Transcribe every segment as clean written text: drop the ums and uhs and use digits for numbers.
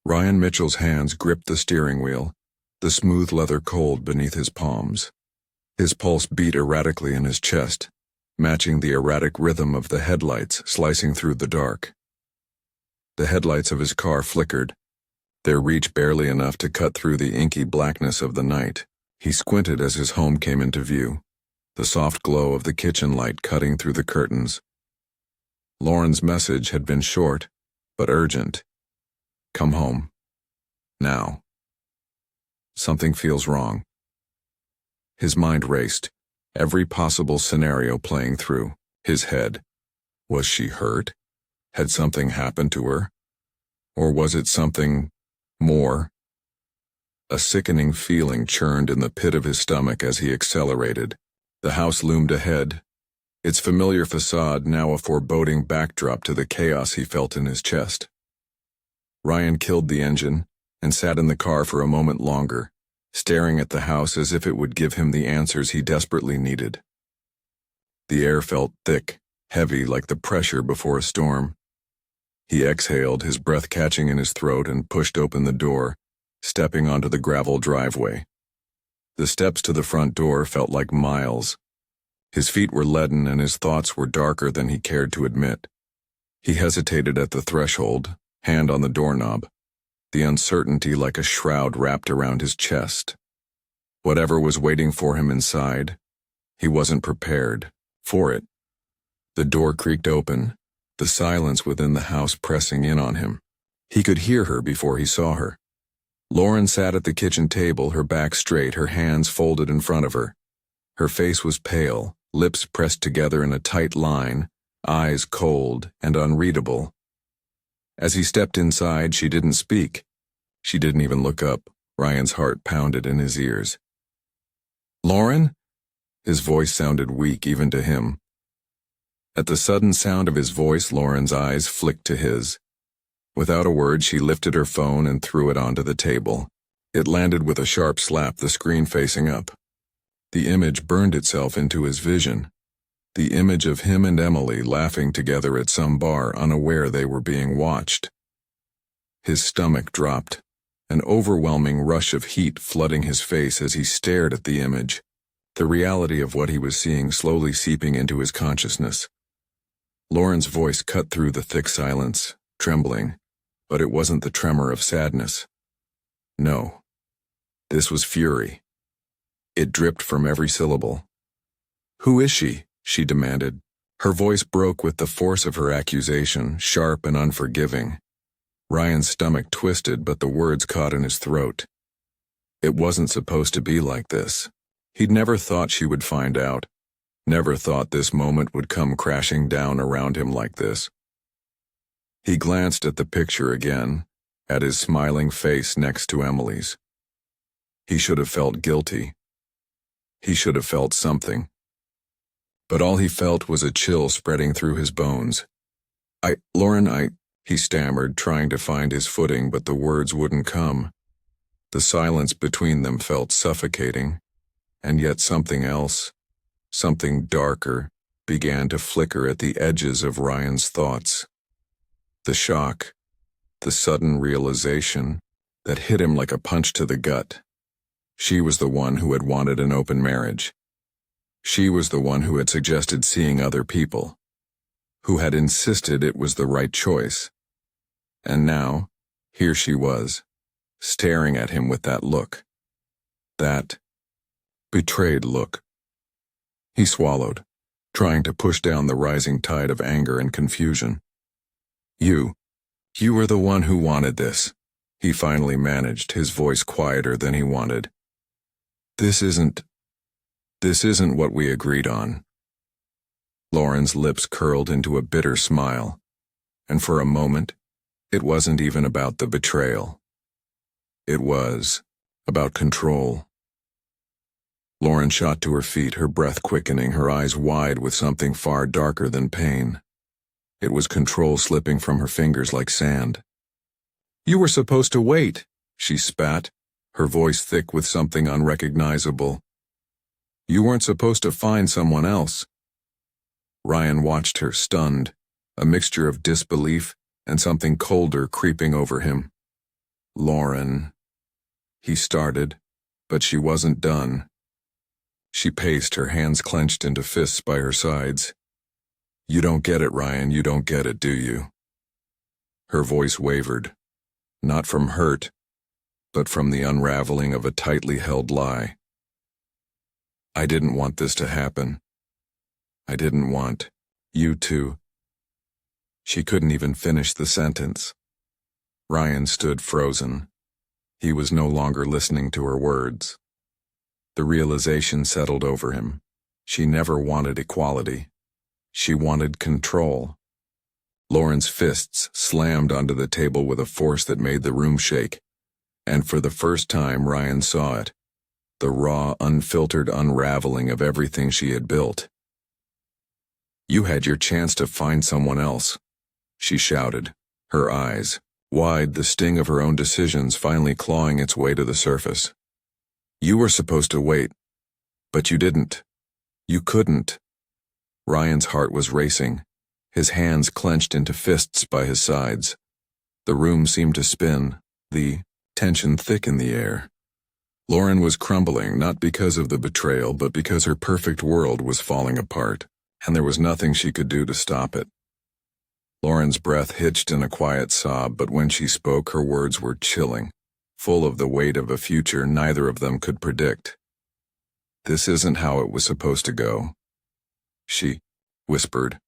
Ryan Mitchell's hands gripped the steering wheel, the smooth leather cold beneath his palms. His pulse beat erratically in his chest, matching the erratic rhythm of the headlights slicing through the dark. The headlights of his car flickered, their reach barely enough to cut through the inky blackness of the night. He squinted as his home came into view, the soft glow of the kitchen light cutting through the curtains. Lauren's message had been short, but urgent. Come home. Now. Something feels wrong. His mind raced, every possible scenario playing through his head. Was she hurt? Had something happened to her? Or was it something more? A sickening feeling churned in the pit of his stomach as he accelerated. The house loomed ahead, its familiar facade now a foreboding backdrop to the chaos he felt in his chest. Ryan killed the engine and sat in the car for a moment longer, staring at the house as if it would give him the answers he desperately needed. The air felt thick, heavy like the pressure before a storm. He exhaled, his breath catching in his throat, and pushed open the door, stepping onto the gravel driveway. The steps to the front door felt like miles. His feet were leaden and his thoughts were darker than he cared to admit. He hesitated at the threshold, hand on the doorknob, the uncertainty like a shroud wrapped around his chest. Whatever was waiting for him inside, he wasn't prepared for it. The door creaked open, the silence within the house pressing in on him. He could hear her before he saw her. Lauren sat at the kitchen table, her back straight, her hands folded in front of her. Her face was pale, lips pressed together in a tight line, eyes cold and unreadable. As he stepped inside, she didn't speak. She didn't even look up. Ryan's heart pounded in his ears. "Lauren?" His voice sounded weak even to him. At the sudden sound of his voice, Lauren's eyes flicked to his. Without a word, she lifted her phone and threw it onto the table. It landed with a sharp slap, the screen facing up. The image burned itself into his vision. The image of him and Emily laughing together at some bar, unaware they were being watched. His stomach dropped, an overwhelming rush of heat flooding his face as he stared at the image, the reality of what he was seeing slowly seeping into his consciousness. Lauren's voice cut through the thick silence, trembling, but it wasn't the tremor of sadness. No. This was fury. It dripped from every syllable. "Who is she?" she demanded. Her voice broke with the force of her accusation, sharp and unforgiving. Ryan's stomach twisted, but the words caught in his throat. It wasn't supposed to be like this. He'd never thought she would find out. Never thought this moment would come crashing down around him like this. He glanced at the picture again, at his smiling face next to Emily's. He should have felt guilty. He should have felt something. But all he felt was a chill spreading through his bones. Lauren, he stammered, trying to find his footing, but the words wouldn't come. The silence between them felt suffocating, and yet something else, something darker, began to flicker at the edges of Ryan's thoughts. The shock, the sudden realization that hit him like a punch to the gut. She was the one who had wanted an open marriage. She was the one who had suggested seeing other people, who had insisted it was the right choice. And now, here she was, staring at him with that look. That betrayed look. He swallowed, trying to push down the rising tide of anger and confusion. You were the one who wanted this, he finally managed, his voice quieter than he wanted. This isn't what we agreed on. Lauren's lips curled into a bitter smile, and for a moment, it wasn't even about the betrayal. It was about control. Lauren shot to her feet, her breath quickening, her eyes wide with something far darker than pain. It was control slipping from her fingers like sand. "You were supposed to wait," she spat, her voice thick with something unrecognizable. "You weren't supposed to find someone else." Ryan watched her, stunned, a mixture of disbelief and something colder creeping over him. Lauren, he started, but she wasn't done. She paced, her hands clenched into fists by her sides. You don't get it, Ryan, you don't get it, do you? Her voice wavered, not from hurt, but from the unraveling of a tightly held lie. I didn't want this to happen. I didn't want you to. She couldn't even finish the sentence. Ryan stood frozen. He was no longer listening to her words. The realization settled over him. She never wanted equality. She wanted control. Lauren's fists slammed onto the table with a force that made the room shake. And for the first time, Ryan saw it. The raw, unfiltered unraveling of everything she had built. You had your chance to find someone else, she shouted, her eyes wide, the sting of her own decisions finally clawing its way to the surface. You were supposed to wait, but you didn't. You couldn't. Ryan's heart was racing, his hands clenched into fists by his sides. The room seemed to spin, the tension thick in the air. Lauren was crumbling, not because of the betrayal, but because her perfect world was falling apart, and there was nothing she could do to stop it. Lauren's breath hitched in a quiet sob, but when she spoke, her words were chilling, full of the weight of a future neither of them could predict. This isn't how it was supposed to go, she whispered.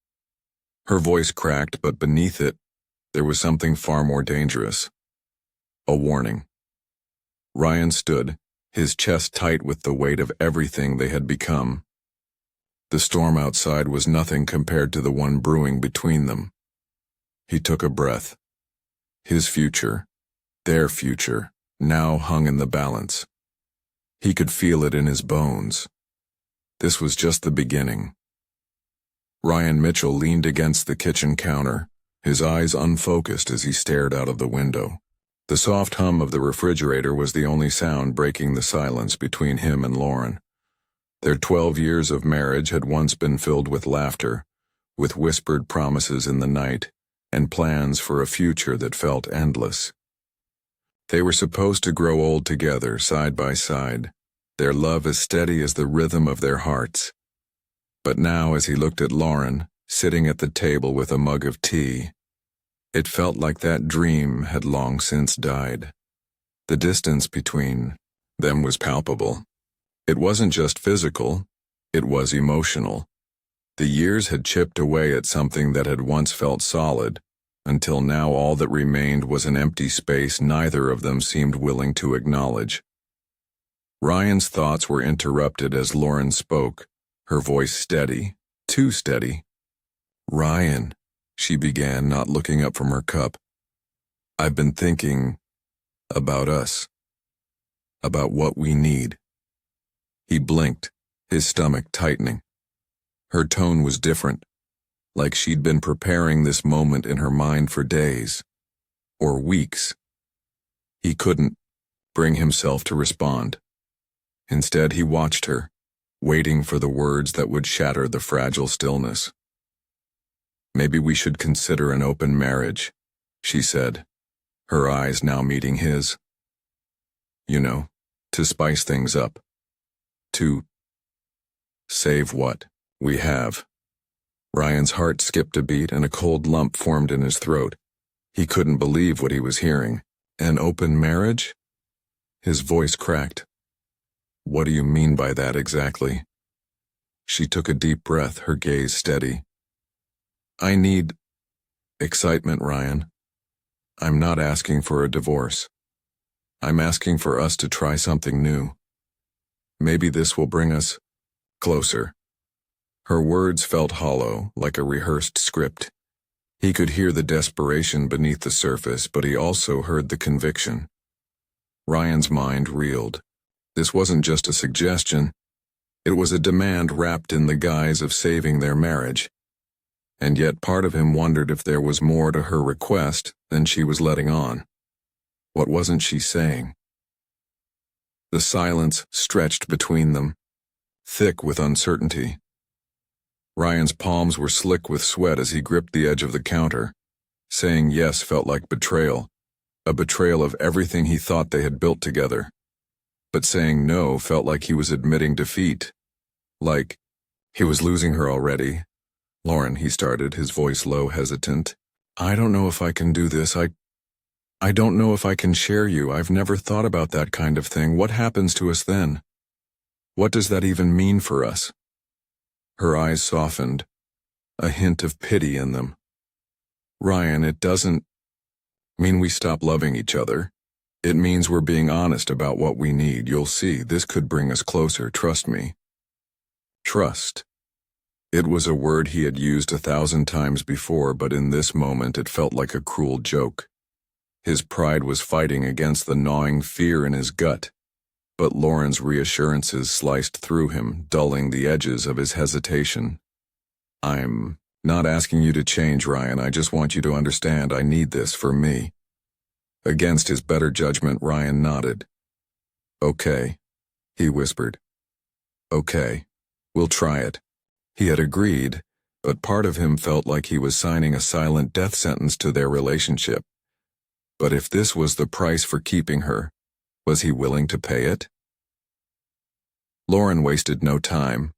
Her voice cracked, but beneath it, there was something far more dangerous. A warning. Ryan stood, his chest tight with the weight of everything they had become. The storm outside was nothing compared to the one brewing between them. He took a breath. His future, their future, now hung in the balance. He could feel it in his bones. This was just the beginning. Ryan Mitchell leaned against the kitchen counter, his eyes unfocused as he stared out of the window. The soft hum of the refrigerator was the only sound breaking the silence between him and Lauren. Their 12 years of marriage had once been filled with laughter, with whispered promises in the night, and plans for a future that felt endless. They were supposed to grow old together, side by side, their love as steady as the rhythm of their hearts. But now, as he looked at Lauren, sitting at the table with a mug of tea, it felt like that dream had long since died. The distance between them was palpable. It wasn't just physical, it was emotional. The years had chipped away at something that had once felt solid, until now all that remained was an empty space neither of them seemed willing to acknowledge. Ryan's thoughts were interrupted as Lauren spoke, her voice steady, too steady. Ryan, she began, not looking up from her cup. I've been thinking about us, about what we need. He blinked, his stomach tightening. Her tone was different, like she'd been preparing this moment in her mind for days, or weeks. He couldn't bring himself to respond. Instead, he watched her, waiting for the words that would shatter the fragile stillness. Maybe we should consider an open marriage, she said, her eyes now meeting his. You know, to spice things up. To save what we have. Ryan's heart skipped a beat and a cold lump formed in his throat. He couldn't believe what he was hearing. An open marriage? His voice cracked. What do you mean by that exactly? She took a deep breath, her gaze steady. I need excitement, Ryan. I'm not asking for a divorce. I'm asking for us to try something new. Maybe this will bring us closer. Her words felt hollow, like a rehearsed script. He could hear the desperation beneath the surface, but he also heard the conviction. Ryan's mind reeled. This wasn't just a suggestion. It was a demand wrapped in the guise of saving their marriage. And yet part of him wondered if there was more to her request than she was letting on. What wasn't she saying? The silence stretched between them, thick with uncertainty. Ryan's palms were slick with sweat as he gripped the edge of the counter. Saying yes felt like betrayal, a betrayal of everything he thought they had built together. But saying no felt like he was admitting defeat. Like he was losing her already. "Lauren," he started, his voice low, hesitant. "I don't know if I can do this. I don't know if I can share you. I've never thought about that kind of thing. What happens to us then? What does that even mean for us?" Her eyes softened, a hint of pity in them. "Ryan, it doesn't mean we stop loving each other. It means we're being honest about what we need. You'll see, this could bring us closer, trust me." Trust. It was a word he had used 1,000 times before, but in this moment it felt like a cruel joke. His pride was fighting against the gnawing fear in his gut, but Lauren's reassurances sliced through him, dulling the edges of his hesitation. "I'm not asking you to change, Ryan. I just want you to understand I need this for me." Against his better judgment, Ryan nodded. "Okay," he whispered. "Okay, we'll try it." He had agreed, but part of him felt like he was signing a silent death sentence to their relationship. But if this was the price for keeping her, was he willing to pay it? Lauren wasted no time.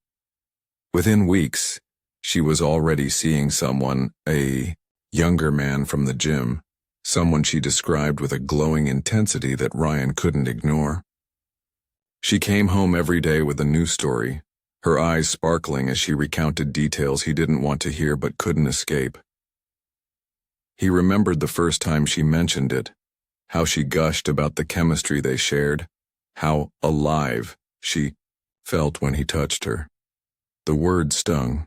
Within weeks, she was already seeing someone, a younger man from the gym, someone she described with a glowing intensity that Ryan couldn't ignore. She came home every day with a new story, her eyes sparkling as she recounted details he didn't want to hear but couldn't escape. He remembered the first time she mentioned it, how she gushed about the chemistry they shared, how alive she felt when he touched her. The words stung,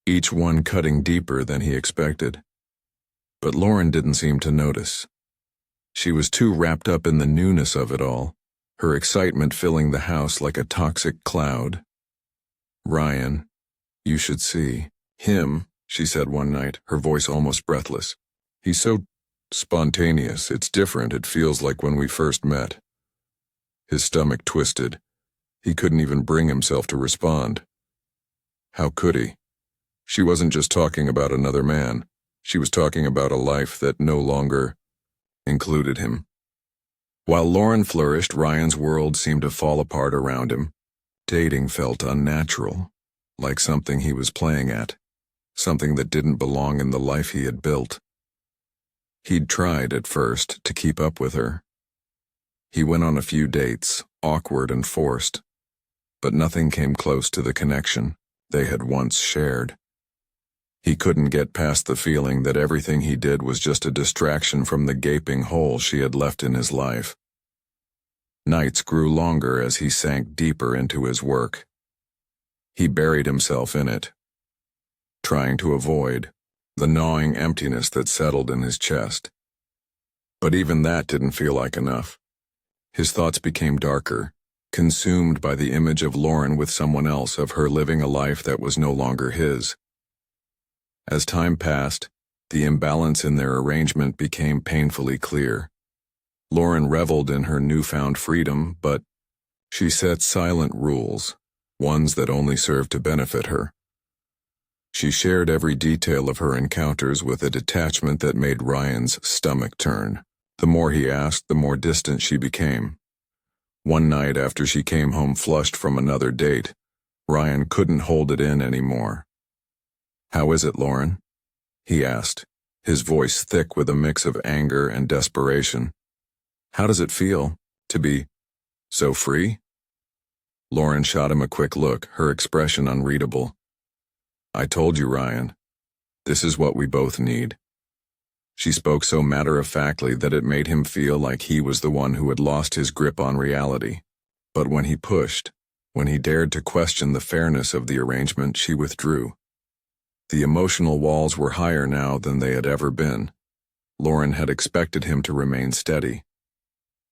each one cutting deeper than he expected. But Lauren didn't seem to notice. She was too wrapped up in the newness of it all, her excitement filling the house like a toxic cloud. "Ryan, you should see him," she said one night, her voice almost breathless. "He's so spontaneous. It's different. It feels like when we first met." His stomach twisted. He couldn't even bring himself to respond. How could he? She wasn't just talking about another man. She was talking about a life that no longer included him. While Lauren flourished, Ryan's world seemed to fall apart around him. Dating felt unnatural, like something he was playing at, something that didn't belong in the life he had built. He'd tried, at first, to keep up with her. He went on a few dates, awkward and forced, but nothing came close to the connection they had once shared. He couldn't get past the feeling that everything he did was just a distraction from the gaping hole she had left in his life. Nights grew longer as he sank deeper into his work. He buried himself in it, trying to avoid the gnawing emptiness that settled in his chest. But even that didn't feel like enough. His thoughts became darker, consumed by the image of Lauren with someone else, of her living a life that was no longer his. As time passed, the imbalance in their arrangement became painfully clear. Lauren reveled in her newfound freedom, but she set silent rules, ones that only served to benefit her. She shared every detail of her encounters with a detachment that made Ryan's stomach turn. The more he asked, the more distant she became. One night after she came home flushed from another date, Ryan couldn't hold it in anymore. "How is it, Lauren?" he asked, his voice thick with a mix of anger and desperation. "How does it feel to be so free?" Lauren shot him a quick look, her expression unreadable. "I told you, Ryan. This is what we both need." She spoke so matter-of-factly that it made him feel like he was the one who had lost his grip on reality. But when he pushed, when he dared to question the fairness of the arrangement, she withdrew. The emotional walls were higher now than they had ever been. Lauren had expected him to remain steady.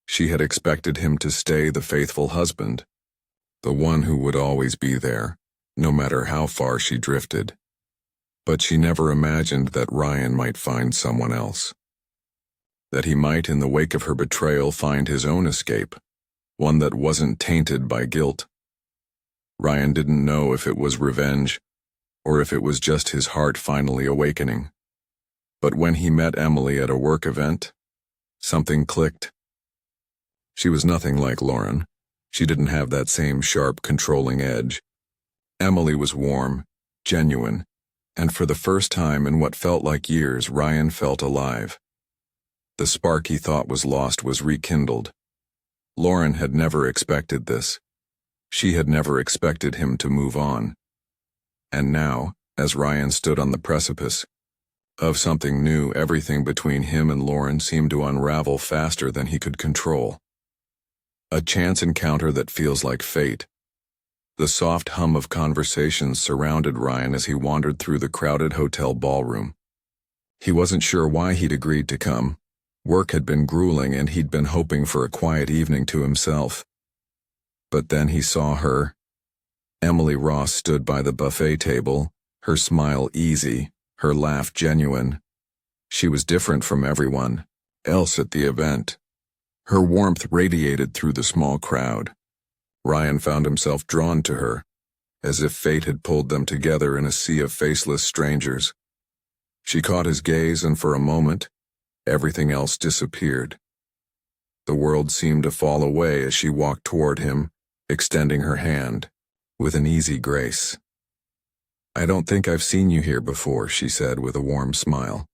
She had expected him to stay the faithful husband, the one who would always be there, no matter how far she drifted. But she never imagined that Ryan might find someone else. That he might, in the wake of her betrayal, find his own escape, one that wasn't tainted by guilt. Ryan didn't know if it was revenge, or if it was just his heart finally awakening. But when he met Emily at a work event, Something clicked. She was nothing like Lauren. She didn't have that same sharp, controlling edge. Emily was warm, genuine, and for the first time in what felt like years, Ryan felt alive. The spark he thought was lost was rekindled. Lauren had never expected this. She had never expected him to move on. And now, as Ryan stood on the precipice of something new, everything between him and Lauren seemed to unravel faster than he could control. A chance encounter that feels like fate. The soft hum of conversations surrounded Ryan as he wandered through the crowded hotel ballroom. He wasn't sure why he'd agreed to come. Work had been grueling and he'd been hoping for a quiet evening to himself. But then he saw her. Emily Ross stood by the buffet table, her smile easy, her laugh genuine. She was different from everyone else at the event. Her warmth radiated through the small crowd. Ryan found himself drawn to her, as if fate had pulled them together in a sea of faceless strangers. She caught his gaze, and for a moment, everything else disappeared. The world seemed to fall away as she walked toward him, extending her hand, with an easy grace. "I don't think I've seen you here before," she said with a warm smile.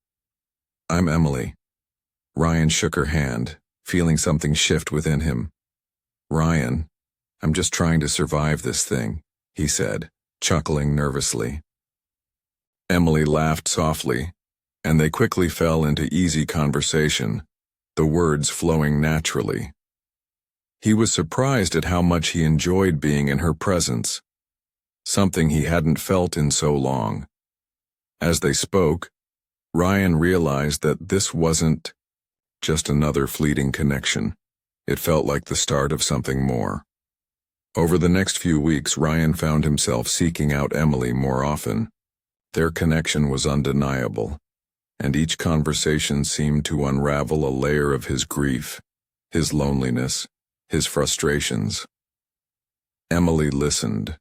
"I'm Emily." Ryan shook her hand, feeling something shift within him. "Ryan, I'm just trying to survive this thing," he said, chuckling nervously. Emily laughed softly, and they quickly fell into easy conversation, the words flowing naturally. He was surprised at how much he enjoyed being in her presence, something he hadn't felt in so long. As they spoke, Ryan realized that this wasn't just another fleeting connection. It felt like the start of something more. Over the next few weeks, Ryan found himself seeking out Emily more often. Their connection was undeniable, and each conversation seemed to unravel a layer of his grief, his loneliness, his frustrations. Emily listened,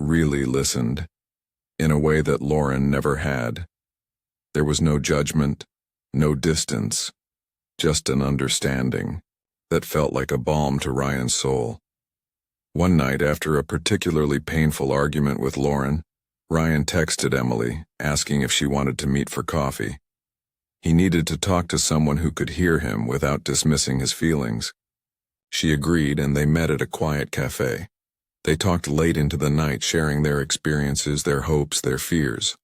really listened, in a way that Lauren never had. There was no judgment, no distance, just an understanding that felt like a balm to Ryan's soul. One night, after a particularly painful argument with Lauren, Ryan texted Emily, asking if she wanted to meet for coffee. He needed to talk to someone who could hear him without dismissing his feelings. She agreed, and they met at a quiet cafe. They talked late into the night, sharing their experiences, their hopes, their fears.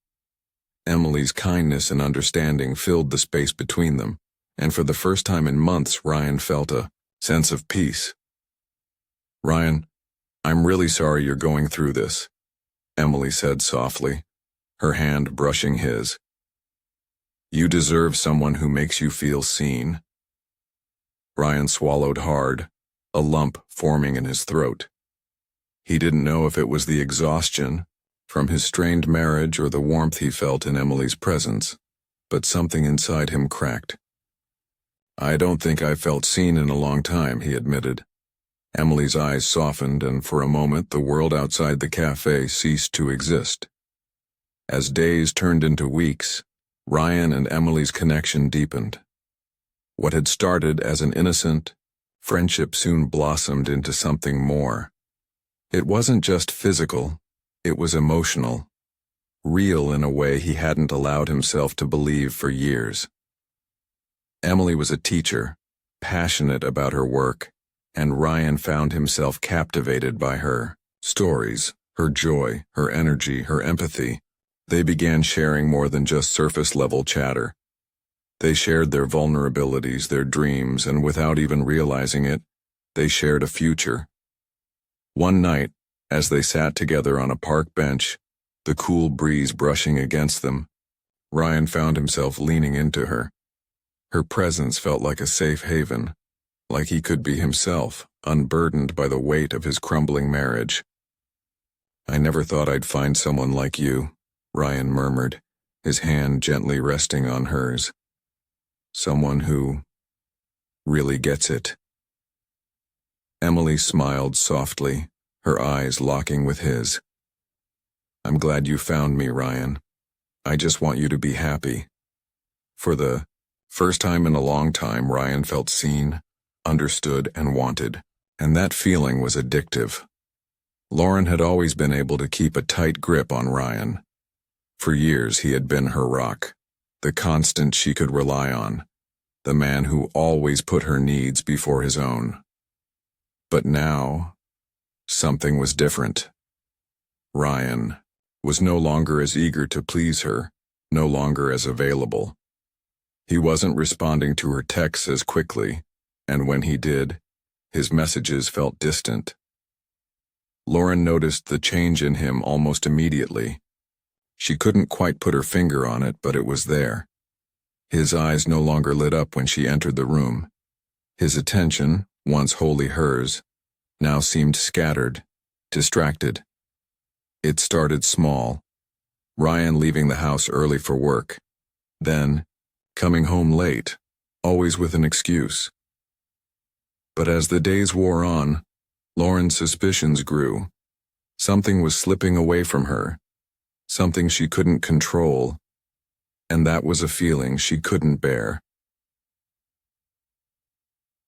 Emily's kindness and understanding filled the space between them, and for the first time in months, Ryan felt a sense of peace. "Ryan, I'm really sorry you're going through this," Emily said softly, her hand brushing his. "You deserve someone who makes you feel seen." Ryan swallowed hard, a lump forming in his throat. He didn't know if it was the exhaustion from his strained marriage or the warmth he felt in Emily's presence, but something inside him cracked. "I don't think I've felt seen in a long time," he admitted. Emily's eyes softened, and for a moment the world outside the cafe ceased to exist. As days turned into weeks, Ryan and Emily's connection deepened. What had started as an innocent friendship soon blossomed into something more. It wasn't just physical, it was emotional, real in a way he hadn't allowed himself to believe for years. Emily was a teacher, passionate about her work, and Ryan found himself captivated by her stories, her joy, her energy, her empathy. They began sharing more than just surface-level chatter. They shared their vulnerabilities, their dreams, and without even realizing it, they shared a future. One night, as they sat together on a park bench, the cool breeze brushing against them, Ryan found himself leaning into her. Her presence felt like a safe haven, like he could be himself, unburdened by the weight of his crumbling marriage. "I never thought I'd find someone like you," Ryan murmured, his hand gently resting on hers. "Someone who really gets it." Emily smiled softly, her eyes locking with his. "I'm glad you found me, Ryan. I just want you to be happy. For the First time in a long time, Ryan felt seen, understood, and wanted, and that feeling was addictive. Lauren had always been able to keep a tight grip on Ryan. For years he had been her rock, the constant she could rely on, the man who always put her needs before his own. But now, something was different. Ryan was no longer as eager to please her, no longer as available. He wasn't responding to her texts as quickly, and when he did, his messages felt distant. Lauren noticed the change in him almost immediately. She couldn't quite put her finger on it, but it was there. His eyes no longer lit up when she entered the room. His attention, once wholly hers, now seemed scattered, distracted. It started small. Ryan leaving the house early for work. Then, coming home late, always with an excuse. But as the days wore on, Lauren's suspicions grew. Something was slipping away from her, something she couldn't control, and that was a feeling she couldn't bear.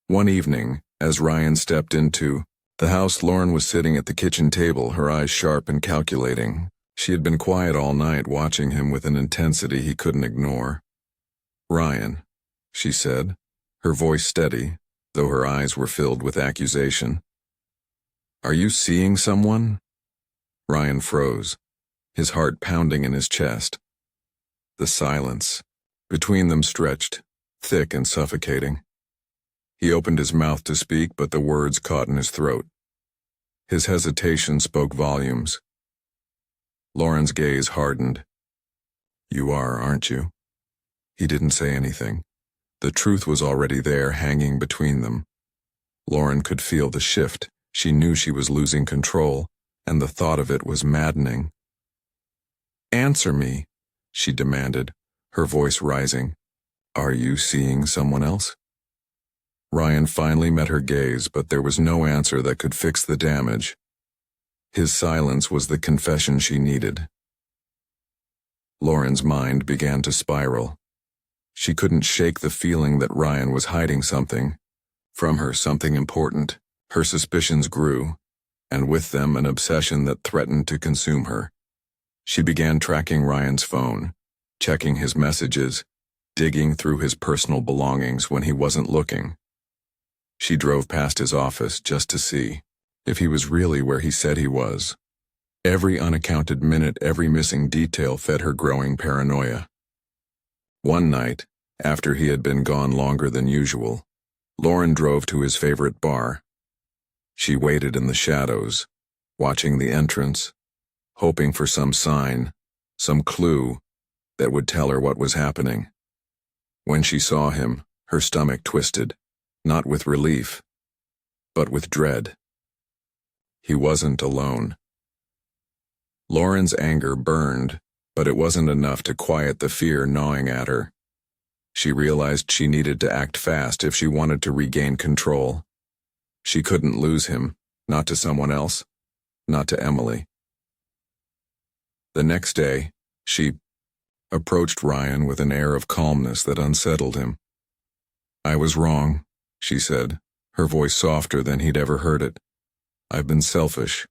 One evening, as Ryan stepped into the house, Lauren was sitting at the kitchen table, her eyes sharp and calculating. She had been quiet all night, watching him with an intensity he couldn't ignore. "Ryan," she said, her voice steady, though her eyes were filled with accusation. "Are you seeing someone?" Ryan froze, his heart pounding in his chest. The silence between them stretched, thick and suffocating. He opened his mouth to speak, but the words caught in his throat. His hesitation spoke volumes. Lauren's gaze hardened. "You are, aren't you?" He didn't say anything. The truth was already there, hanging between them. Lauren could feel the shift. She knew she was losing control, and the thought of it was maddening. "Answer me," she demanded, her voice rising. "Are you seeing someone else?" Ryan finally met her gaze, but there was no answer that could fix the damage. His silence was the confession she needed. Lauren's mind began to spiral. She couldn't shake the feeling that Ryan was hiding something from her, something important. Her suspicions grew, and with them an obsession that threatened to consume her. She began tracking Ryan's phone, checking his messages, digging through his personal belongings when he wasn't looking. She drove past his office just to see if he was really where he said he was. Every unaccounted minute, every missing detail fed her growing paranoia. One night, after he had been gone longer than usual, Lauren drove to his favorite bar. She waited in the shadows, watching the entrance, hoping for some sign, some clue that would tell her what was happening. When she saw him, her stomach twisted, not with relief, but with dread. He wasn't alone. Lauren's anger burned, but it wasn't enough to quiet the fear gnawing at her. She realized she needed to act fast if she wanted to regain control. She couldn't lose him, not to someone else, not to Emily. The next day, she approached Ryan with an air of calmness that unsettled him. "I was wrong," she said, her voice softer than he'd ever heard it. "I've been selfish.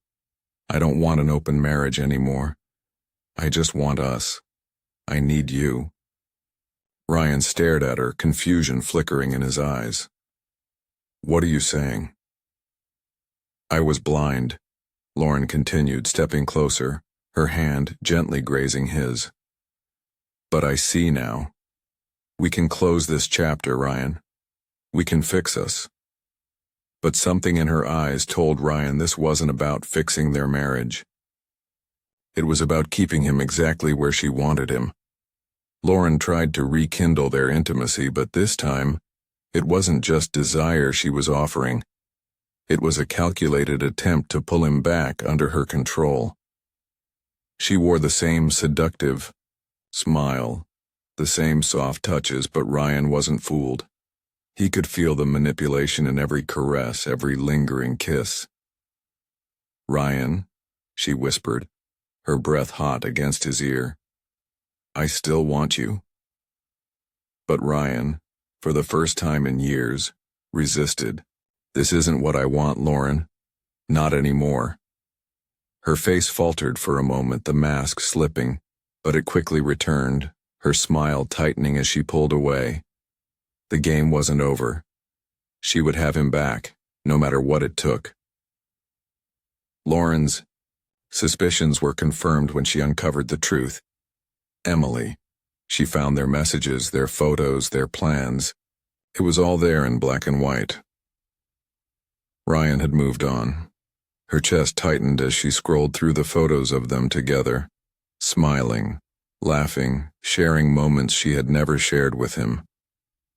I don't want an open marriage anymore. I just want us. I need you." Ryan stared at her, confusion flickering in his eyes. "What are you saying?" "I was blind," Lauren continued, stepping closer, her hand gently grazing his. "But I see now. We can close this chapter, Ryan. We can fix us." But something in her eyes told Ryan this wasn't about fixing their marriage. It was about keeping him exactly where she wanted him. Lauren tried to rekindle their intimacy, but this time, it wasn't just desire she was offering. It was a calculated attempt to pull him back under her control. She wore the same seductive smile, the same soft touches, but Ryan wasn't fooled. He could feel the manipulation in every caress, every lingering kiss. "Ryan," she whispered, her breath hot against his ear, "I still want you." But Ryan, for the first time in years, resisted. "This isn't what I want, Lauren. Not anymore." Her face faltered for a moment, the mask slipping, but it quickly returned, her smile tightening as she pulled away. The game wasn't over. She would have him back, no matter what it took. Lauren's suspicions were confirmed when she uncovered the truth. Emily. She found their messages, their photos, their plans. It was all there in black and white. Ryan had moved on. Her chest tightened as she scrolled through the photos of them together, smiling, laughing, sharing moments she had never shared with him.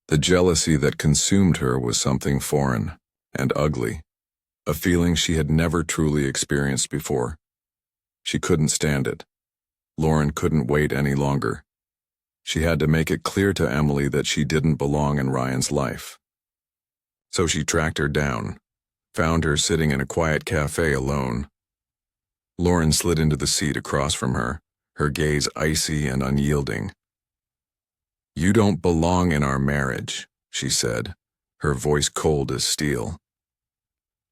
The jealousy that consumed her was something foreign and ugly, a feeling she had never truly experienced before. She couldn't stand it. Lauren couldn't wait any longer. She had to make it clear to Emily that she didn't belong in Ryan's life. So she tracked her down, found her sitting in a quiet cafe alone. Lauren slid into the seat across from her, her gaze icy and unyielding. "You don't belong in our marriage," she said, her voice cold as steel.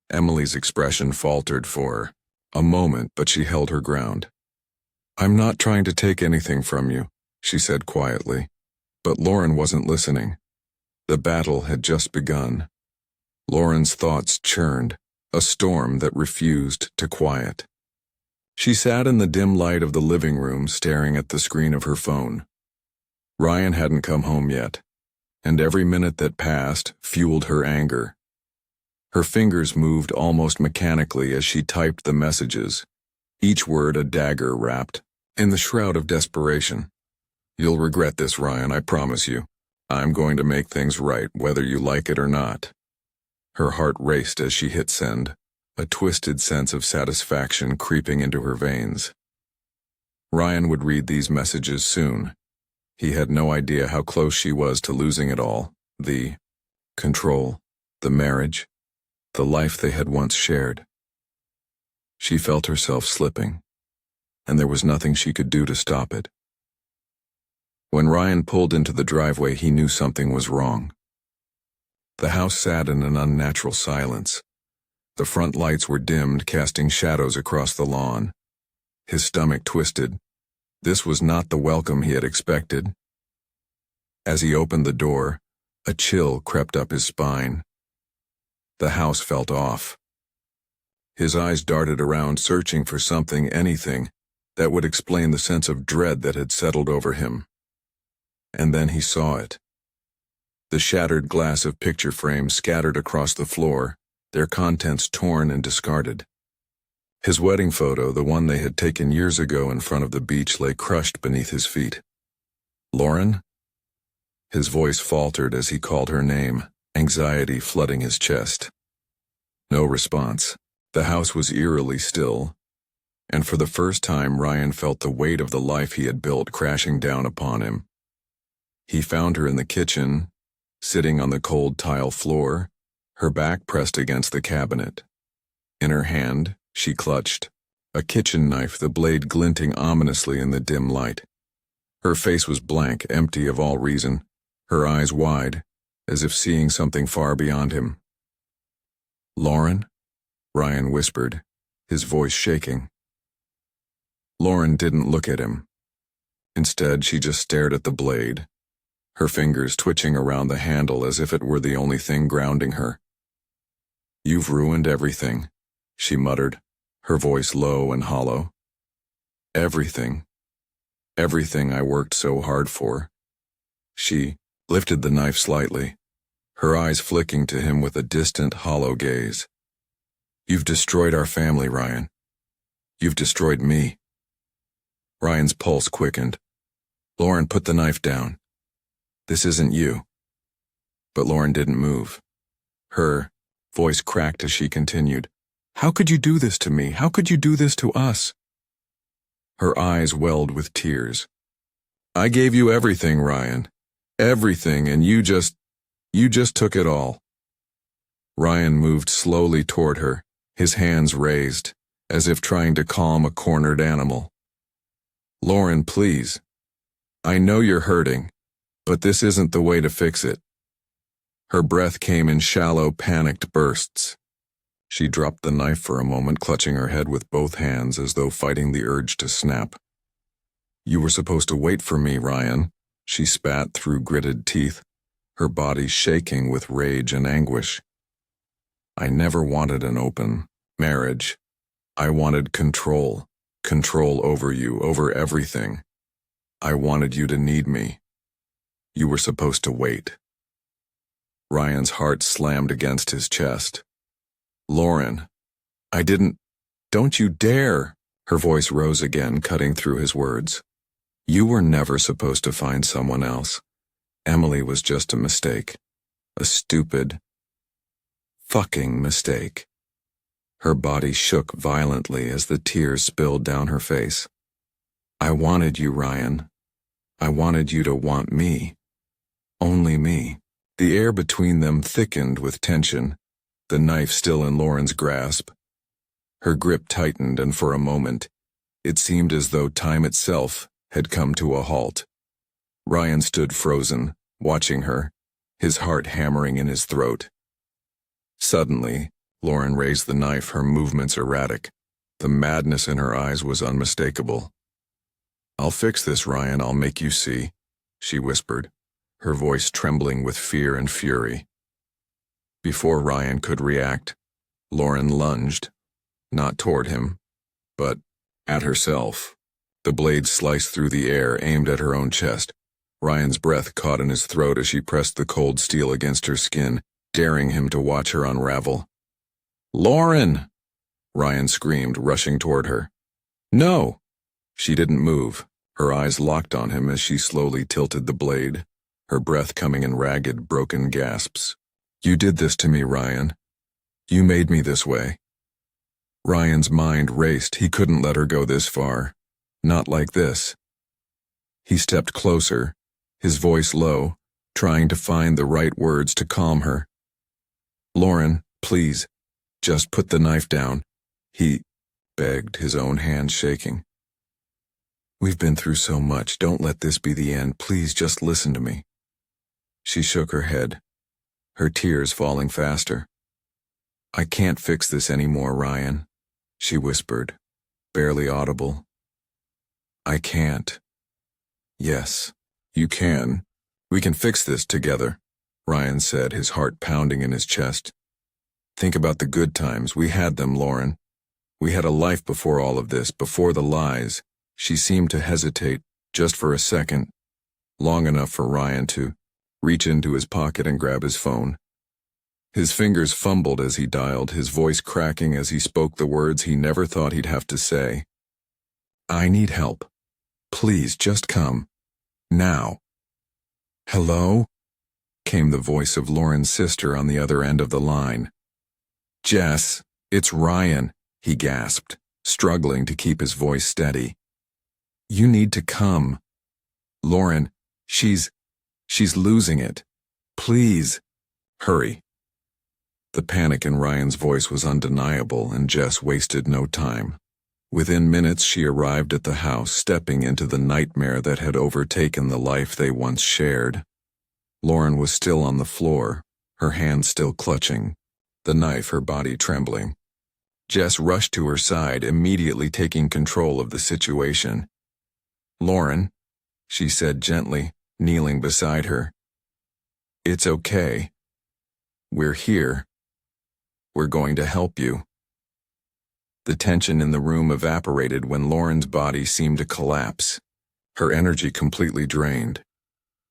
Emily's expression faltered for a moment, but she held her ground. "I'm not trying to take anything from you," she said quietly. But Lauren wasn't listening. The battle had just begun. Lauren's thoughts churned, a storm that refused to quiet. She sat in the dim light of the living room, staring at the screen of her phone. Ryan hadn't come home yet, and every minute that passed fueled her anger. Her fingers moved almost mechanically as she typed the messages, each word a dagger wrapped in the shroud of desperation. "You'll regret this, Ryan, I promise you. I'm going to make things right, whether you like it or not." Her heart raced as she hit send, a twisted sense of satisfaction creeping into her veins. Ryan would read these messages soon. He had no idea how close she was to losing it all, the control, the marriage, the life they had once shared. She felt herself slipping, and there was nothing she could do to stop it. When Ryan pulled into the driveway, he knew something was wrong. The house sat in an unnatural silence. The front lights were dimmed, casting shadows across the lawn. His stomach twisted. This was not the welcome he had expected. As he opened the door, a chill crept up his spine. The house felt off. His eyes darted around, searching for something, anything, that would explain the sense of dread that had settled over him. And then he saw it. The shattered glass of picture frames scattered across the floor, their contents torn and discarded. His wedding photo, the one they had taken years ago in front of the beach, lay crushed beneath his feet. "Lauren?" His voice faltered as he called her name, anxiety flooding his chest. No response. The house was eerily still, and for the first time Ryan felt the weight of the life he had built crashing down upon him. He found her in the kitchen, sitting on the cold tile floor, her back pressed against the cabinet. In her hand, she clutched a kitchen knife, the blade glinting ominously in the dim light. Her face was blank, empty of all reason, her eyes wide, as if seeing something far beyond him. "Lauren?" Ryan whispered, his voice shaking. Lauren didn't look at him. Instead, she just stared at the blade, her fingers twitching around the handle as if it were the only thing grounding her. "You've ruined everything," she muttered, her voice low and hollow. "Everything. Everything I worked so hard for." She lifted the knife slightly, her eyes flicking to him with a distant, hollow gaze. "You've destroyed our family, Ryan. You've destroyed me." Ryan's pulse quickened. "Lauren, put the knife down. This isn't you." But Lauren didn't move. Her voice cracked as she continued. "How could you do this to me? How could you do this to us?" Her eyes welled with tears. "I gave you everything, Ryan. Everything, and you just took it all." Ryan moved slowly toward her, his hands raised, as if trying to calm a cornered animal. "Lauren, please. I know you're hurting, but this isn't the way to fix it. Her breath came in shallow, panicked bursts. She dropped the knife for a moment, clutching her head with both hands as though fighting the urge to snap. "You were supposed to wait for me, Ryan," she spat through gritted teeth, her body shaking with rage and anguish. "I never wanted an open marriage. I wanted control over you, over everything. I wanted you to need me. You were supposed to wait." Ryan's heart slammed against his chest. "Lauren, I didn't. Don't you dare!" Her voice rose again, cutting through his words. "You were never supposed to find someone else. Emily was just a mistake. A stupid, fucking mistake." Her body shook violently as the tears spilled down her face. "I wanted you, Ryan. I wanted you to want me. Only me." The air between them thickened with tension, the knife still in Lauren's grasp. Her grip tightened, and for a moment, it seemed as though time itself had come to a halt. Ryan stood frozen, watching her, his heart hammering in his throat. Suddenly, Lauren raised the knife, her movements erratic. The madness in her eyes was unmistakable. "I'll fix this, Ryan, I'll make you see," she whispered, her voice trembling with fear and fury. Before Ryan could react, Lauren lunged, not toward him, but at herself. The blade sliced through the air, aimed at her own chest. Ryan's breath caught in his throat as she pressed the cold steel against her skin, daring him to watch her unravel. "Lauren!" Ryan screamed, rushing toward her. "No!" She didn't move, her eyes locked on him as she slowly tilted the blade, her breath coming in ragged, broken gasps. "You did this to me, Ryan. You made me this way." Ryan's mind raced. He couldn't let her go this far. Not like this. He stepped closer, his voice low, trying to find the right words to calm her. "Lauren, please, just put the knife down," he begged, his own hand shaking. "We've been through so much. Don't let this be the end. Please just listen to me." She shook her head, her tears falling faster. "I can't fix this anymore, Ryan," she whispered, barely audible. "I can't." "Yes, you can. We can fix this together," Ryan said, his heart pounding in his chest. "Think about the good times. We had them, Lauren. We had a life before all of this, before the lies." She seemed to hesitate, just for a second, long enough for Ryan to reach into his pocket and grab his phone. His fingers fumbled as he dialed, his voice cracking as he spoke the words he never thought he'd have to say. "I need help. Please, just come. Now." "Hello?" came the voice of Lauren's sister on the other end of the line. "Jess, it's Ryan," he gasped, struggling to keep his voice steady. "You need to come. Lauren, she's losing it. Please, hurry." The panic in Ryan's voice was undeniable, and Jess wasted no time. Within minutes she arrived at the house, stepping into the nightmare that had overtaken the life they once shared. Lauren was still on the floor, her hand still clutching, the knife, her body trembling. Jess rushed to her side, immediately taking control of the situation. "Lauren," she said gently, kneeling beside her. "It's okay. We're here. We're going to help you." The tension in the room evaporated when Lauren's body seemed to collapse, her energy completely drained.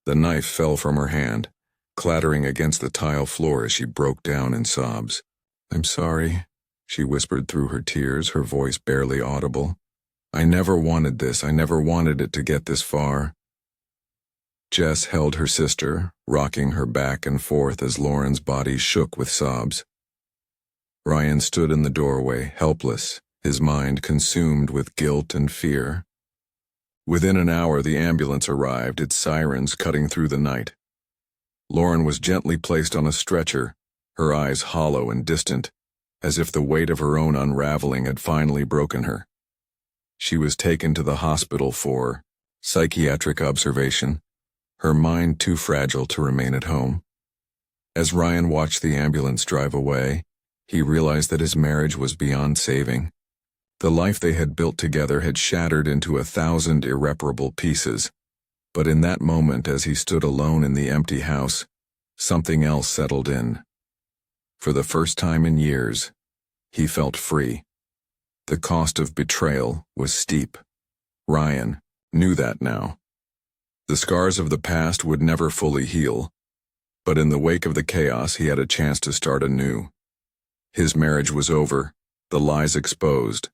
The knife fell from her hand, clattering against the tile floor as she broke down in sobs. "I'm sorry," she whispered through her tears, her voice barely audible. "I never wanted this. I never wanted it to get this far." Jess held her sister, rocking her back and forth as Lauren's body shook with sobs. Ryan stood in the doorway, helpless, his mind consumed with guilt and fear. Within an hour the ambulance arrived, its sirens cutting through the night. Lauren was gently placed on a stretcher, her eyes hollow and distant, as if the weight of her own unraveling had finally broken her. She was taken to the hospital for psychiatric observation, her mind too fragile to remain at home. As Ryan watched the ambulance drive away, he realized that his marriage was beyond saving. The life they had built together had shattered into 1,000 irreparable pieces. But in that moment, as he stood alone in the empty house, something else settled in. For the first time in years, he felt free. The cost of betrayal was steep. Ryan knew that now. The scars of the past would never fully heal, but in the wake of the chaos he had a chance to start anew. His marriage was over, the lies exposed,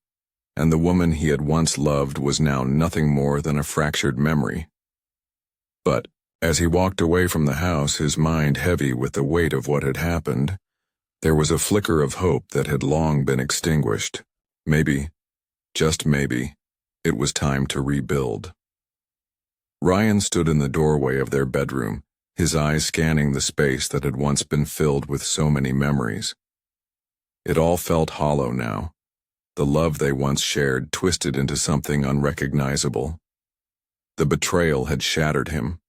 and the woman he had once loved was now nothing more than a fractured memory. But, as he walked away from the house, his mind heavy with the weight of what had happened, there was a flicker of hope that had long been extinguished. Maybe, just maybe, it was time to rebuild. Ryan stood in the doorway of their bedroom, his eyes scanning the space that had once been filled with so many memories. It all felt hollow now. The love they once shared twisted into something unrecognizable. The betrayal had shattered him.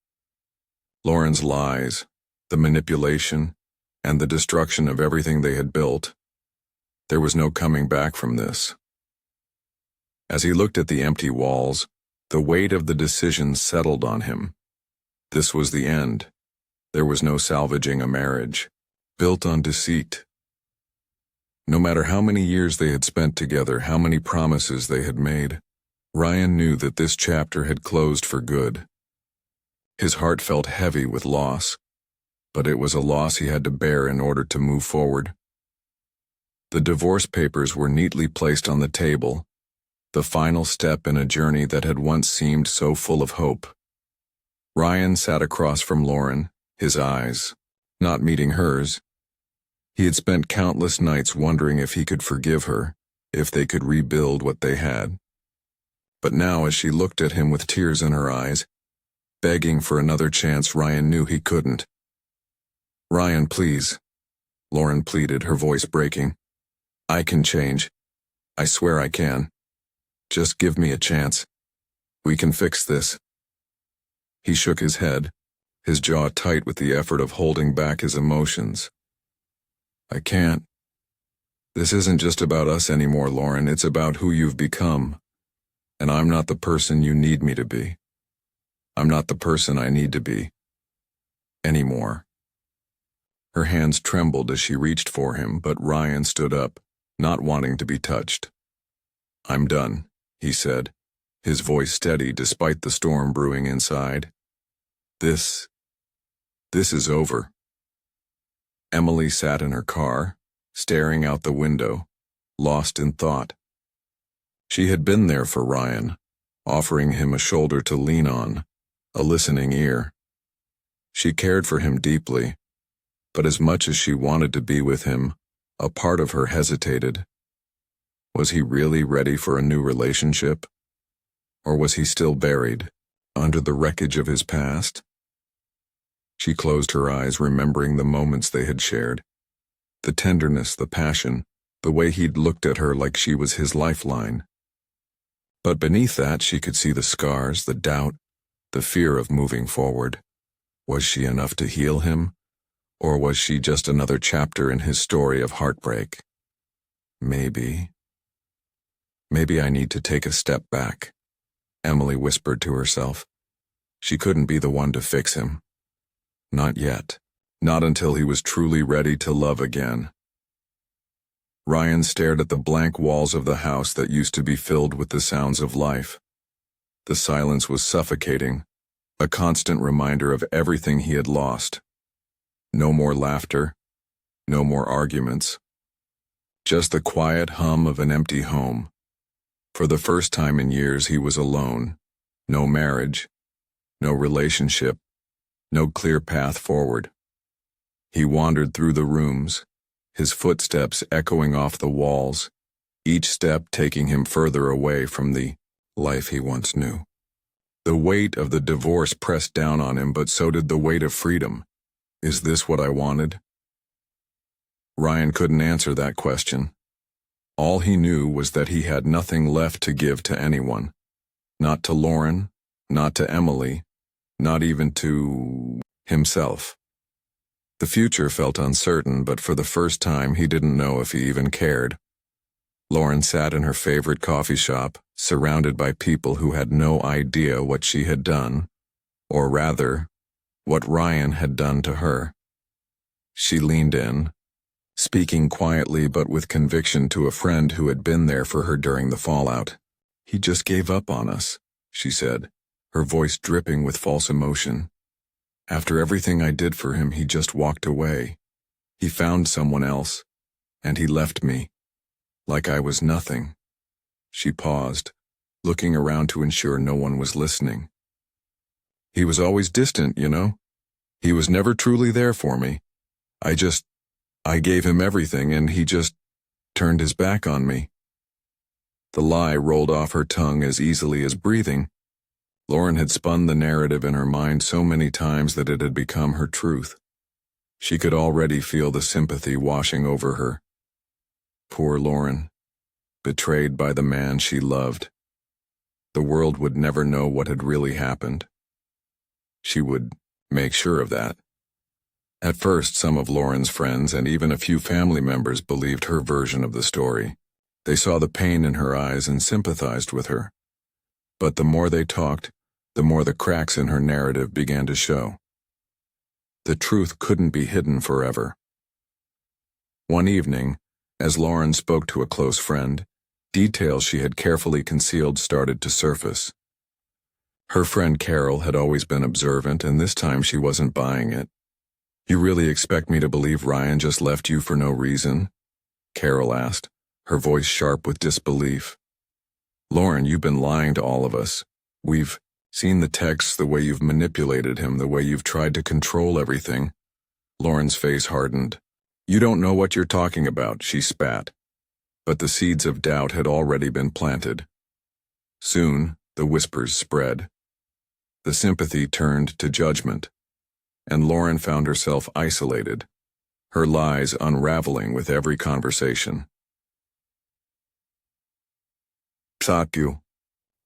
Lauren's lies, the manipulation, and the destruction of everything they had built. There was no coming back from this. As he looked at the empty walls, the weight of the decision settled on him. This was the end. There was no salvaging a marriage, built on deceit. No matter how many years they had spent together, how many promises they had made, Ryan knew that this chapter had closed for good. His heart felt heavy with loss, but it was a loss he had to bear in order to move forward. The divorce papers were neatly placed on the table, the final step in a journey that had once seemed so full of hope. Ryan sat across from Lauren, his eyes not meeting hers. He had spent countless nights wondering if he could forgive her, if they could rebuild what they had. But now, as she looked at him with tears in her eyes, begging for another chance, Ryan knew he couldn't. "Ryan, please," Lauren pleaded, her voice breaking. "I can change. I swear I can. Just give me a chance. We can fix this." He shook his head, his jaw tight with the effort of holding back his emotions. "I can't. This isn't just about us anymore, Lauren. It's about who you've become. And I'm not the person you need me to be. I'm not the person I need to be. Anymore." Her hands trembled as she reached for him, but Ryan stood up, not wanting to be touched. "I'm done," he said, his voice steady despite the storm brewing inside. This is over." Emily sat in her car, staring out the window, lost in thought. She had been there for Ryan, offering him a shoulder to lean on, a listening ear. She cared for him deeply, but as much as she wanted to be with him, a part of her hesitated. Was he really ready for a new relationship? Or was he still buried under the wreckage of his past? She closed her eyes, remembering the moments they had shared. The tenderness, the passion, the way he'd looked at her like she was his lifeline. But beneath that, she could see the scars, the doubt, the fear of moving forward. Was she enough to heal him? Or was she just another chapter in his story of heartbreak? Maybe I need to take a step back, Emily whispered to herself. She couldn't be the one to fix him. Not yet. Not until he was truly ready to love again. Ryan stared at the blank walls of the house that used to be filled with the sounds of life. The silence was suffocating, a constant reminder of everything he had lost. No more laughter, no more arguments. Just the quiet hum of an empty home. For the first time in years he was alone. No marriage, no relationship, no clear path forward. He wandered through the rooms, his footsteps echoing off the walls, each step taking him further away from the life he once knew. The weight of the divorce pressed down on him, but so did the weight of freedom. Is this what I wanted? Ryan couldn't answer that question. All he knew was that he had nothing left to give to anyone. Not to Lauren, not to Emily, not even to himself. The future felt uncertain, but for the first time he didn't know if he even cared. Lauren sat in her favorite coffee shop, surrounded by people who had no idea what she had done, or rather, what Ryan had done to her. She leaned in, speaking quietly but with conviction to a friend who had been there for her during the fallout. "He just gave up on us," she said, her voice dripping with false emotion. "After everything I did for him, he just walked away. He found someone else, and he left me. Like I was nothing." She paused, looking around to ensure no one was listening. "He was always distant, you know? He was never truly there for me. I gave him everything, and he just turned his back on me." The lie rolled off her tongue as easily as breathing. Lauren had spun the narrative in her mind so many times that it had become her truth. She could already feel the sympathy washing over her. Poor Lauren, betrayed by the man she loved. The world would never know what had really happened. She would make sure of that. At first, some of Lauren's friends and even a few family members believed her version of the story. They saw the pain in her eyes and sympathized with her. But the more they talked, the more the cracks in her narrative began to show. The truth couldn't be hidden forever. One evening, as Lauren spoke to a close friend, details she had carefully concealed started to surface. Her friend Carol had always been observant, and this time she wasn't buying it. "You really expect me to believe Ryan just left you for no reason?" Carol asked, her voice sharp with disbelief. "Lauren, you've been lying to all of us. We've seen the texts, the way you've manipulated him, the way you've tried to control everything." Lauren's face hardened. "You don't know what you're talking about," she spat. But the seeds of doubt had already been planted. Soon, the whispers spread. The sympathy turned to judgment, and Lauren found herself isolated, her lies unraveling with every conversation. Psakyu.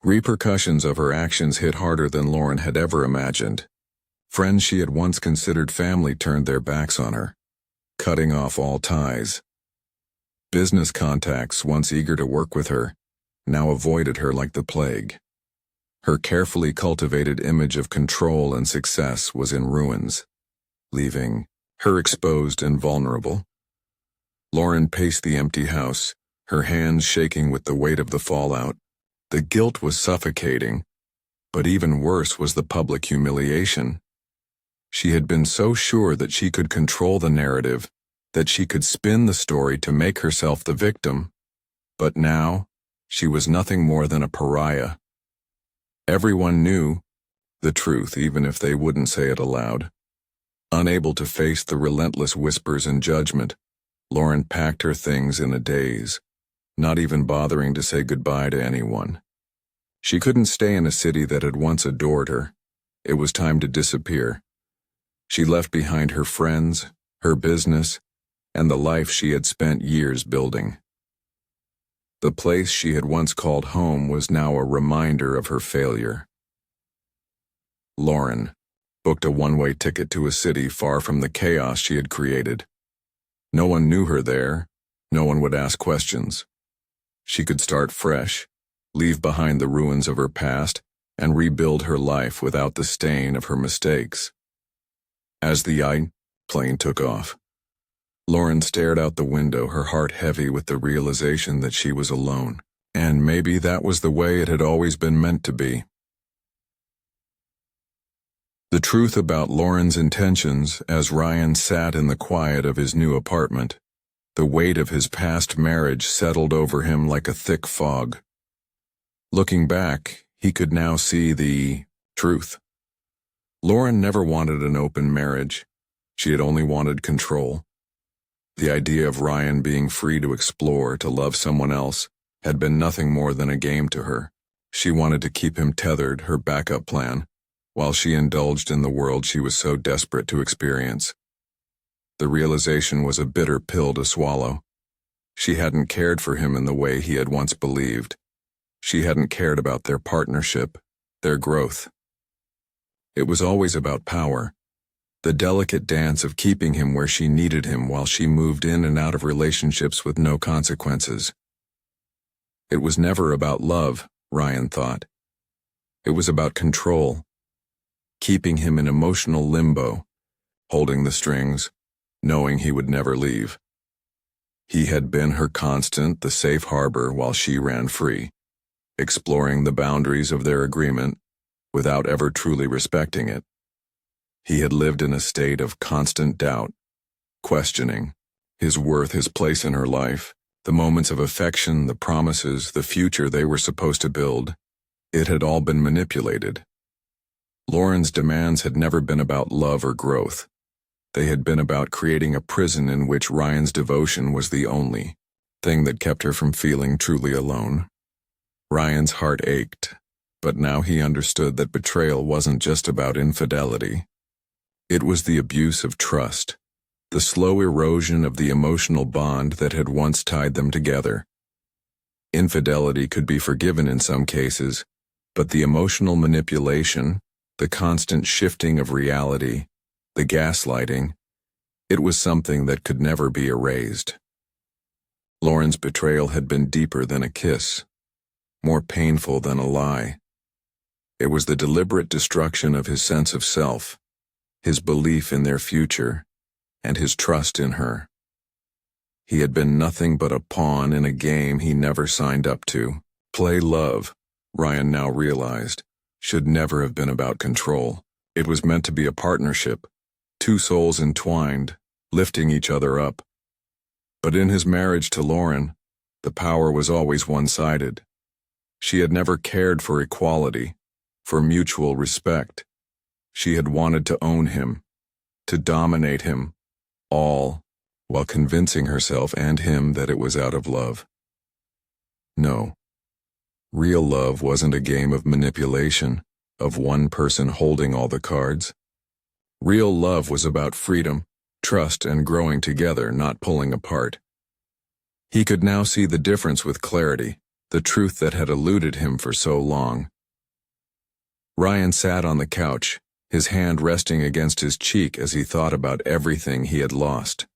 Repercussions of her actions hit harder than Lauren had ever imagined. Friends she had once considered family turned their backs on her, cutting off all ties. Business contacts, once eager to work with her, now avoided her like the plague. Her carefully cultivated image of control and success was in ruins, leaving her exposed and vulnerable. Lauren paced the empty house, her hands shaking with the weight of the fallout. The guilt was suffocating, but even worse was the public humiliation. She had been so sure that she could control the narrative, that she could spin the story to make herself the victim. But now, she was nothing more than a pariah. Everyone knew the truth, even if they wouldn't say it aloud. Unable to face the relentless whispers and judgment, Lauren packed her things in a daze, not even bothering to say goodbye to anyone. She couldn't stay in a city that had once adored her. It was time to disappear. She left behind her friends, her business, and the life she had spent years building. The place she had once called home was now a reminder of her failure. Lauren booked a one-way ticket to a city far from the chaos she had created. No one knew her there. No one would ask questions. She could start fresh, leave behind the ruins of her past, and rebuild her life without the stain of her mistakes. As the plane took off, Lauren stared out the window, her heart heavy with the realization that she was alone, and maybe that was the way it had always been meant to be. The truth about Lauren's intentions as Ryan sat in the quiet of his new apartment, the weight of his past marriage settled over him like a thick fog. Looking back, he could now see the truth. Lauren never wanted an open marriage. She had only wanted control. The idea of Ryan being free to explore, to love someone else, had been nothing more than a game to her. She wanted to keep him tethered, her backup plan, while she indulged in the world she was so desperate to experience. The realization was a bitter pill to swallow. She hadn't cared for him in the way he had once believed. She hadn't cared about their partnership, their growth. It was always about power. The delicate dance of keeping him where she needed him while she moved in and out of relationships with no consequences. It was never about love, Ryan thought. It was about control, keeping him in emotional limbo, holding the strings, knowing he would never leave. He had been her constant, the safe harbor while she ran free, exploring the boundaries of their agreement without ever truly respecting it. He had lived in a state of constant doubt, questioning his worth, his place in her life, the moments of affection, the promises, the future they were supposed to build. It had all been manipulated. Lauren's demands had never been about love or growth. They had been about creating a prison in which Ryan's devotion was the only thing that kept her from feeling truly alone. Ryan's heart ached, but now he understood that betrayal wasn't just about infidelity. It was the abuse of trust, the slow erosion of the emotional bond that had once tied them together. Infidelity could be forgiven in some cases, but the emotional manipulation, the constant shifting of reality, the gaslighting, it was something that could never be erased. Lauren's betrayal had been deeper than a kiss, more painful than a lie. It was the deliberate destruction of his sense of self, his belief in their future, and his trust in her. He had been nothing but a pawn in a game he never signed up to. Play love, Ryan now realized, should never have been about control. It was meant to be a partnership, two souls entwined, lifting each other up. But in his marriage to Lauren, the power was always one-sided. She had never cared for equality, for mutual respect. She had wanted to own him, to dominate him, all while convincing herself and him that it was out of love. No. Real love wasn't a game of manipulation, of one person holding all the cards. Real love was about freedom, trust, and growing together, not pulling apart. He could now see the difference with clarity, the truth that had eluded him for so long. Ryan sat on the couch, his hand resting against his cheek as he thought about everything he had lost.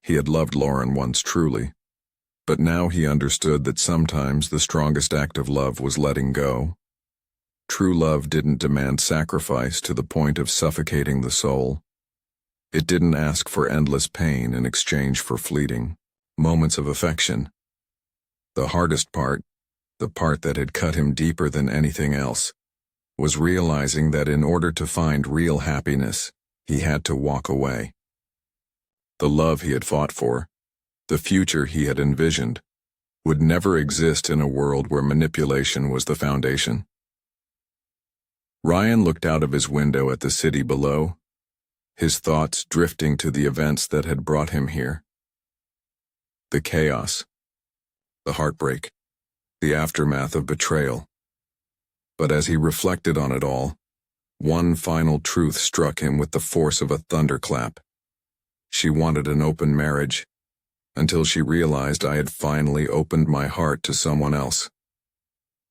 He had loved Lauren once truly, but now he understood that sometimes the strongest act of love was letting go. True love didn't demand sacrifice to the point of suffocating the soul. It didn't ask for endless pain in exchange for fleeting moments of affection. The hardest part, the part that had cut him deeper than anything else, was realizing that in order to find real happiness, he had to walk away. The love he had fought for, the future he had envisioned, would never exist in a world where manipulation was the foundation. Ryan looked out of his window at the city below, his thoughts drifting to the events that had brought him here. The chaos, the heartbreak, the aftermath of betrayal. But as he reflected on it all, one final truth struck him with the force of a thunderclap. She wanted an open marriage, until she realized I had finally opened my heart to someone else.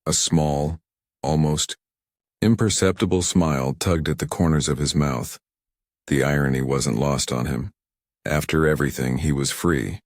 A small, almost imperceptible smile tugged at the corners of his mouth. The irony wasn't lost on him. After everything, he was free.